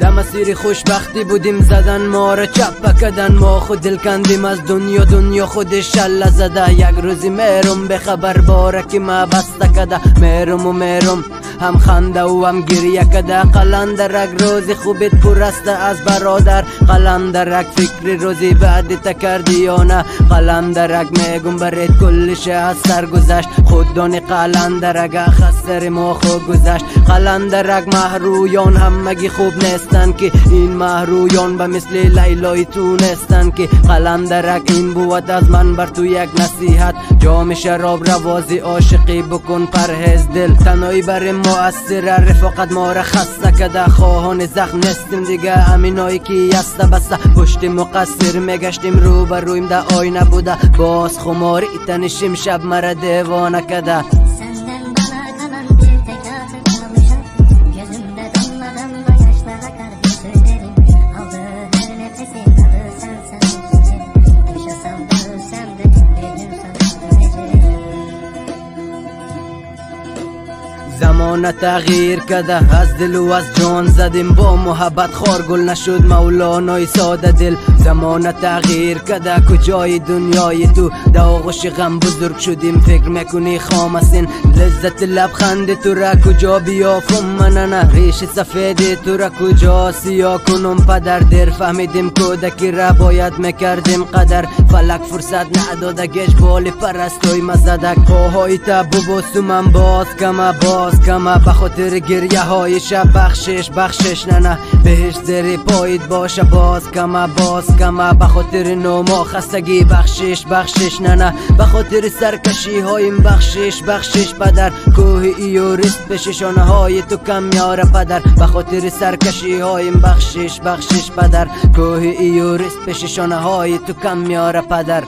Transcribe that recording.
در مسیر خوشبختی بودیم زدن ما را چپه کدن، ما خود دل کندیم از دنیا، دنیا خودش شله زده. یک روزی میرم به خبر باره که ما بسته کده، میرم و میرم هم خنده و هم گریه کده. قلندرک روزی خوبت پر است از برادر، قلندرک فکر روزی بعد تکردی یا نه؟ قلندرک میگم برید کلش از سر گذشت، خود دانی قلندرک خسر ما خوب گذشت. قلندرک محرویان همگی خوب نیستن که این محرویان به مثل لیلای تو نیستن که. قلندرک این بود از من بر تو یک نصیحت، جام شراب روازی عاشقی بکن پرهیز دل. تنهایی بر مؤثر رفاقت ما را خسته کده، خواهان زخم نستیم دیگه همینایی که یسته بسته. پشت مقصر میگشتیم رو بر رویم ده آینه بوده، باز خماری تنشیم شب مرا دیوانه کده. زمان تغییر کده، از دل و از جان زدیم، با محبت خارگل نشد مولانای ساده دل. زمان تغییر کده، کجای دنیای تو؟ در آغوش غم بزرگ شدیم، فکر میکنی خام هستین؟ لذت لبخند تو را کجا بیافم من؟ نه ریش سفید تو را کجا سیاه کنم پدر؟ در فهمیدیم کودکی را باید میکردیم قدر، فلک فرصت نداده گش بال پرستوی مزدک. پاهای تب و بستو من باز کمه به خاطر گریه های شب. بخشش نه بهش زیر پایید باشه، باز کمه به خاطر نوما خستگی. بخشش نه به خاطر سرکشی هایم. بخشش پدر، کوه ایوریست به شانه های تو کم یاره پدر، به خاطر سرکشی هایم. بخشش پدر، کوه ایوریست به شانه های تو کم یاره پدر.